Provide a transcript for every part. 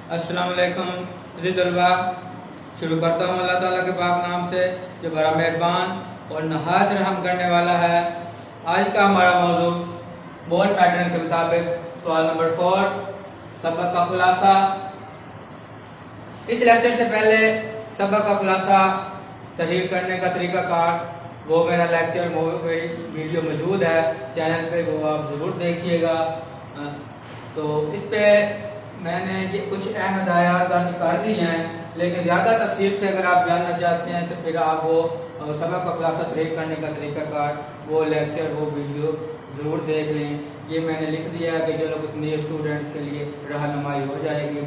अस्सलाम वालेकुम जी तलबा। शुरू करता हूँ अल्लाह ताला के पाक नाम से जो बड़ा मेहरबान और नहायत रहम करने वाला है। आज का हमारा मौजू बोल पैटर्न के मुताबिक सवाल नंबर 4 सबक का खुलासा। इस लेक्चर से पहले सबक का खुलासा तहरीर करने का तरीक़ाकार वो मेरा लेक्चर मेरी वीडियो मौजूद है चैनल पे, वो आप ज़रूर देखिएगा। तो इस पे मैंने ये कुछ अहम हिदायत दर्ज कर दी हैं, लेकिन ज़्यादा तफसील से अगर आप जानना चाहते हैं तो फिर आप वो सबक का खुलासा तहरीर करने का तरीक़ाकार वो लेक्चर वो वीडियो ज़रूर देख लें। ये मैंने लिख दिया है कि चलो कुछ नए स्टूडेंट्स के लिए रहनुमाई हो जाएगी।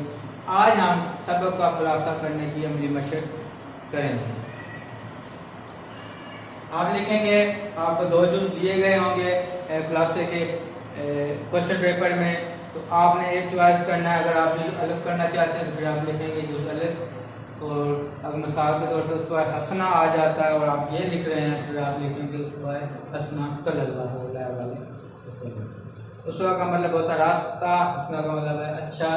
आज हम सबक का खुलासा करने की अमली मशक करेंगे। आप लिखेंगे, आपको 2 जुज़ दिए गए होंगे खुलासे के क्वेश्चन पेपर में, तो आपने एक चॉइस करना है। अगर आप जुज़ अलफ करना चाहते हैं तो फिर आप लिखेंगे जुज़ अलफ, और अगर मिसाल के तौर पर उसका हसना आ जाता है और आप ये लिख रहे हैं तो फिर आप लिखेंगे उसका हसना सल्लल्लाहु अलैहि वसल्लम। उसका का मतलब होता है रास्ता, हसना का मतलब है अच्छा,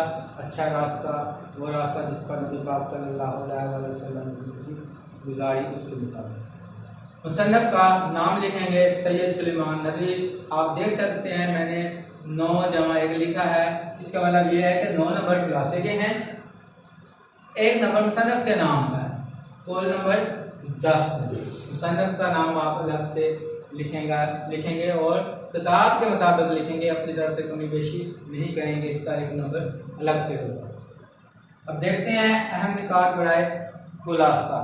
अच्छा रास्ता, वो रास्ता जिस पर नबी पाक सल्लल्लाहु अलैहि वसल्लम की गुजारी उसके मुताबिक। मुसन्नफ का नाम लिखेंगे सैयद सुलेमान नदवी। आप देख सकते हैं मैंने 9 जमा 1 लिखा है। इसका मतलब यह है कि 9 नंबर खुलासे के हैं, 1 नंबर मुसन्नफ के नाम का है, कॉल नंबर 10 है। मुसन्नफ का नाम आप अलग से लिखेंगे और किताब के मुताबिक लिखेंगे, अपनी तरफ से कमी बेशी नहीं करेंगे, इसका 1 नंबर अलग से होगा। अब देखते हैं अहम निकात बढ़ाए खुलासा।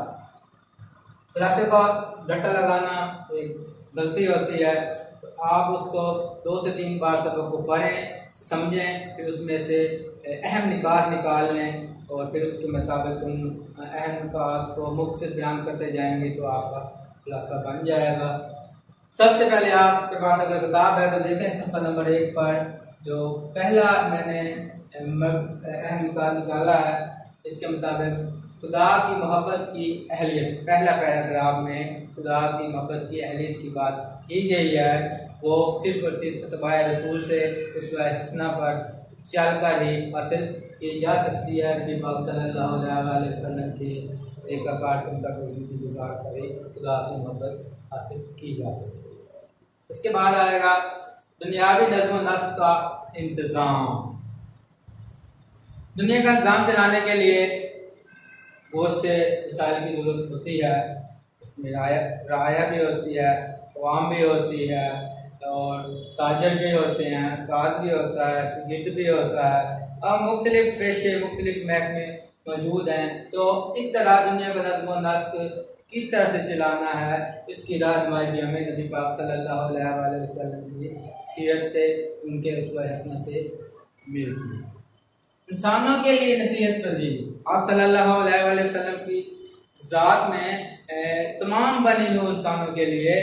खुलासे का डट्टा लगाना एक गलती होती है, तो आप उसको 2 से 3 बार सबक को पढ़ें, समझें, फिर उसमें से अहम निकात निकाल लें और फिर उसके मुताबिक उन अहम निकात को मुख्तसर बयान करते जाएंगे तो आपका खुलासा बन जाएगा। सबसे पहले आपके पास अगर किताब है तो देखें सफ़ा नंबर 1 पर जो पहला मैंने अहम निकात निकाला है। इसके मुताबिक खुदा की मोहब्बत की अहलियत, पहला पैराग्राफ में खुदा की मोहब्बत की अहलियत की बात की गई है। वो सिर्फ और सिर्फ अतबाए रसूल से उसवा हसना पर चल कर ही हासिल की जा सकती है। नबी पाक सल्लल्लाहु अलैहि वसल्लम के एक कार्यक्रम तक जिंदगी गुजार कर ही खुदा की मोहब्बत हासिल की जा सकती है। इसके बाद आएगा दुनियावी नज़्म व नस्ब का इंतज़ाम। दुनिया का इंतज़ाम चलाने के लिए बहुत से वसाइल की ज़रूरत होती है। उसमें राया भी होती है, अवाम भी होती है, और ताजर भी होते हैं, अफराद भी होता है, शगीर्द भी होता है, और मुख्तलिफ पेशे मुख्तलिफ महकमे मौजूद हैं। तो इस तरह दुनिया का नज़्म व नस्क किस तरह से चलाना है, इसकी रहनुमाई भी हमें नबी पाक सल्लल्लाहु अलैहि वसल्लम की सीरत से, उनके उसवा हसना से मिलती है। इंसानों के लिए नसीहत पजीर आप सल्लल्लाहु अलैहि वसल्लम की ज़ात में तमाम बनी नूह इंसानों के लिए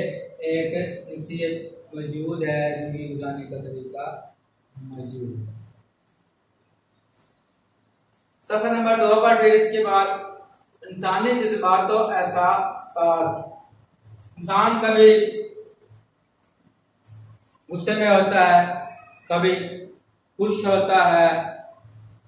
एक नसीहत मौजूद है, ज़िंदगी गुजारने का तरीका मौजूद है। सफ़ा नंबर 2 पर फिर इसके बाद इंसानी जज्बातों एहसास। इंसान कभी गुस्से में होता है, कभी खुश होता है,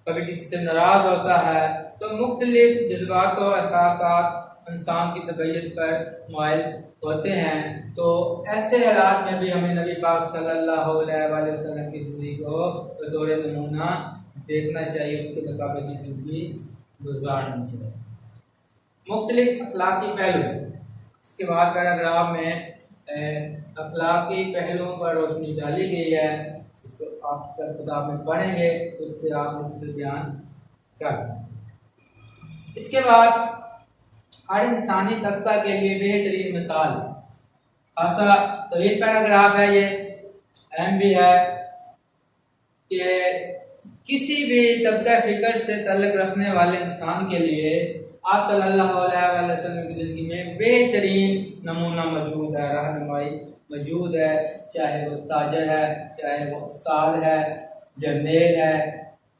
कभी किसी से नाराज होता है। तो मुख्तलिफ जज्बात और एहसास इंसान की तबीयत पर मायल होते हैं। तो ऐसे हालात में भी हमें नबी पाक सल्लल्लाहु अलैहि वसल्लम की ज़िंदगी को बतौर नमूना देखना चाहिए, उसके मुताबिक ज़िंदगी गुजारनी चाहिए। मुख्तलिफ अखलाकी पहलू, इसके बाद पैराग्राफ में अखलाकी पहलुओं पर रोशनी डाली गई है। आप किताब में पढ़ेंगे उस पर आप मुझसे बयान कर। इसके बाद हर इंसानी तबका के लिए बेहतरीन मिसाल, खासा तवील पैराग्राफ है, ये अहम भी है कि किसी भी तबका फिक्र से ताल्लुक़ रखने वाले इंसान के लिए आप सल्लल्लाहु अलैहि वसल्लम की ज़िंदगी में बेहतरीन नमूना मौजूद है, रहनुमाई मौजूद है। चाहे वो ताजर है, चाहे वो उस्ताद है, जर्नेल है,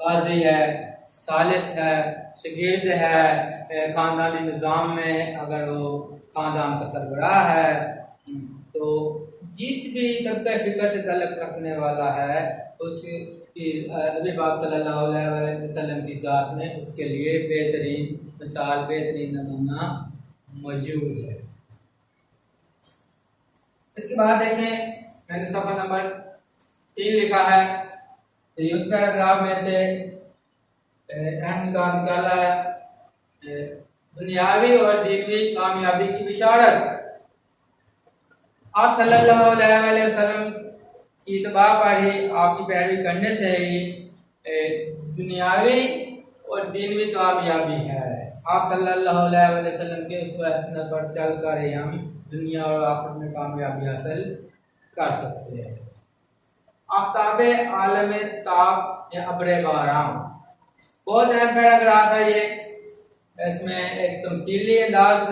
काजी है, सालिस है, शगीर्द है, ख़ानदानी निज़ाम में अगर वो ख़ानदान का सरबराह है, तो जिस भी तबका फिक्र से तल्लुक़ रखने वाला है उसकी नबी पाक सल्लल्लाहु अलैहि वसल्लम की ज़ात में उसके लिए बेहतरीन मिसाल, बेहतरीन नमूना मौजूद है। इसके बाद देखें, मैंने सफ़ा नंबर 3 लिखा है, तो उस पैराग्राफ में से अहम निकाला है, दुनियावी और दीनवी कामयाबी की बिशारत। आप सल्लल्लाहु अलैहि वसल्लम की इत्तबा पर ही, आपकी पैरवी करने से ही दुनियावी और दीनवी कामयाबी है। आप सल्लल्लाहु अलैहि वसल्लम के उस हसना पर चल कर ही हम दुनिया और आखिरत में कामयाबी हासिल कर सकते हैं। आफ्ताब आलम ताब या अब्र बाराम, बहुत अहम पैराग्राफ है ये। इसमें एक तमसीली अंदाज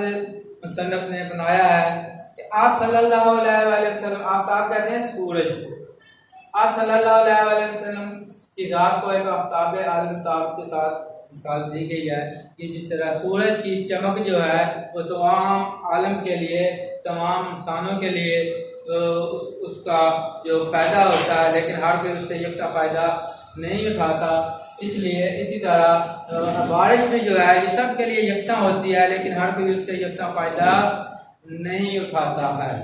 मुसन्निफ ने बनाया है कि आप सल्लल्लाहु अलैहि वसल्लम, आफ्ताब कहते हैं सूरज को, आप सल्लल्लाहु अलैहि वसल्लम की ज़ात को एक आफ्ताब आलम ताब के साथ मिसाल दी गई है कि जिस तरह सूरज की चमक जो है वो तमाम आलम के लिए, तमाम इंसानों के लिए उसका जो फ़ायदा होता है, लेकिन हर कोई उससे यकसा फ़ायदा नहीं उठाता। इसलिए इसी तरह बारिश भी जो है ये सब के लिए यकसा होती है, लेकिन हर कोई उससे यकसा फ़ायदा नहीं उठाता है।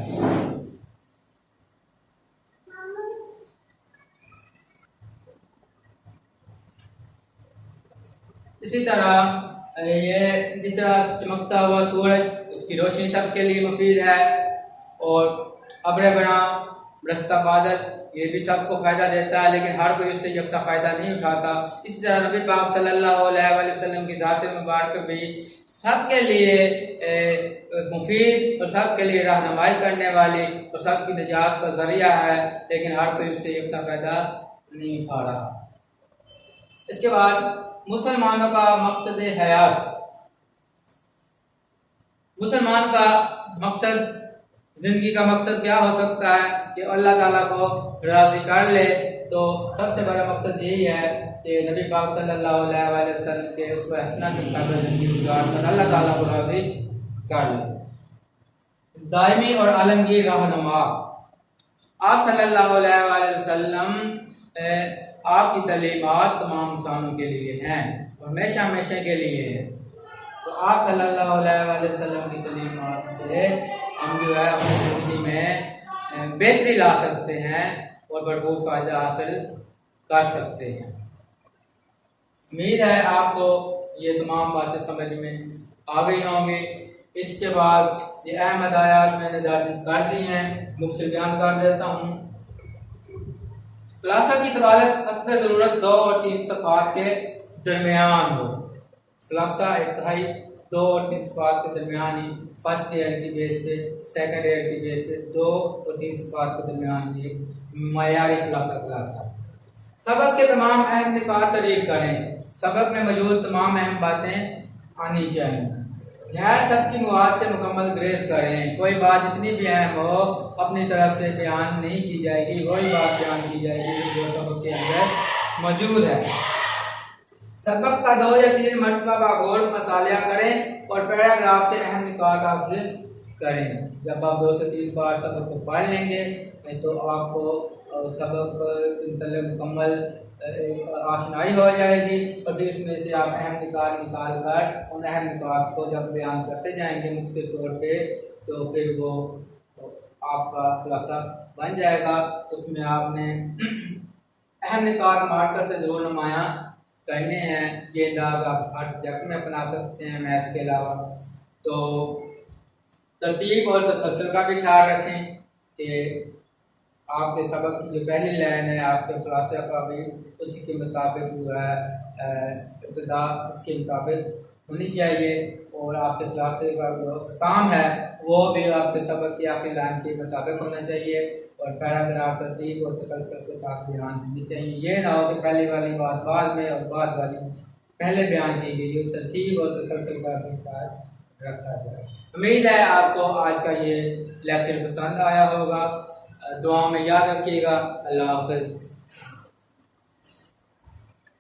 इसी तरह ये जिस तरह चमकता हुआ सूरज, उसकी रोशनी सबके लिए मुफीद है, और अब्र बना बरसता बादल ये भी सबको फ़ायदा देता है, लेकिन हर कोई उससे यकसा फ़ायदा नहीं उठाता। इसी तरह नबी पाक सल्लल्लाहु अलैहि वसल्लम की ज़ात मुबारक भी सबके लिए मुफीद और सबके लिए रहनुमाई करने वाली और सबकी निजात का ज़रिया है, लेकिन हर कोई उससे यकसा फ़ायदा नहीं उठा रहा। इसके बाद मुसलमानों का मकसद हयात। मुसलमान का मकसद, जिंदगी का मकसद क्या हो सकता है कि अल्लाह ताला को राज़ी कर ले। तो सबसे बड़ा मकसद यही है कि नबी पाक सल्लल्लाहु अलैहि वसल्लम के उस हसना के मुताबिक जिंदगी गुजार अल्लाह ताला को राज़ी कर ले। दायमी और आलमगीर रहनुमा, आप सल्लल्लाहु अलैहि वसल्लम आपकी तलीमात तमाम इंसानों के लिए हैं, हमेशा हमेशा के लिए है। तो आप सल्लल्लाहु अलैहि वसल्लम की तलीमात से हम जो है अपनी ज़िंदगी में बेहतरी ला सकते हैं और भरपूर फ़ायदा हासिल कर सकते हैं। उम्मीद है आपको ये तमाम बातें समझ में आ गई होंगी। इसके बाद ये अहम हदायत मैंने दर्ज कर दी हैं, मुख्तसर बयान कर देता हूँ। खुलासा की तवालत हस्ब ज़रूरत 2 और 3 सफ़हात के दरमियान हो। खुलासा इंतहाई 2 और 3 सफ़हात के दरमियान ही, फर्स्ट ईयर की बेस पे, सेकंड ईयर की बेस पे 2 और 3 सफ़हात के दरमियान ये मयारी खुलासा कहलाता है। सबक के तमाम अहम निकात तरीक करें। सबक में मौजूद तमाम अहम बातें आनी चाहिए। नहायत सबकी मुआद से मुकम्मल ग्रेस करें। कोई बात जितनी भी अहम हो अपनी तरफ से बयान नहीं की जाएगी, वही बात बयान की जाएगी जो सबक के अंदर मौजूद है। सबक का 2 या 3 मरतबा बागौर मुतालिया करें और पैराग्राफ से अहम निकात हासिल करें। जब आप 2 से 3 बार सबक को पढ़ लेंगे तो आपको सबक से मतलब मुकम्मल आशनाई हो जाएगी, और फिर इसमें से आप अहम निकाल कर उन अहम निकात को जब बयान करते जाएंगे मुख्तसर तौर पे, तो फिर वो आपका खुलासा बन जाएगा। उसमें आपने अहम निकात मार्कर से ज़रूर नुमाया करने हैं। ये अंदाज आप हर सब्जेक्ट में अपना सकते हैं मैथ के अलावा। तो तरतीब और तसलसल का भी ख्याल रखें कि आपके सबक की जो पहली लाइन है आपके खुलासे का भी उसी के मुताबिक जो है इब्तिदा उसके मुताबिक होनी चाहिए, और आपके खुलासे का जो अख्ताम है वो भी आपके सबक की आखिरी लाइन के मुताबिक होना चाहिए, और पैराग्राफ तरतीब और तसलसल के साथ बयान होनी चाहिए। ये ना हो कि पहली वाली बात बाद में और बाद वाली पहले बयान की गई हो। तरतीब और तसलसल का भी ख्याल रखा जाए। उम्मीद है आपको आज का ये लेक्चर पसंद आया होगा। दुआ में याद रखिएगा। अल्लाह हाफ़िज़।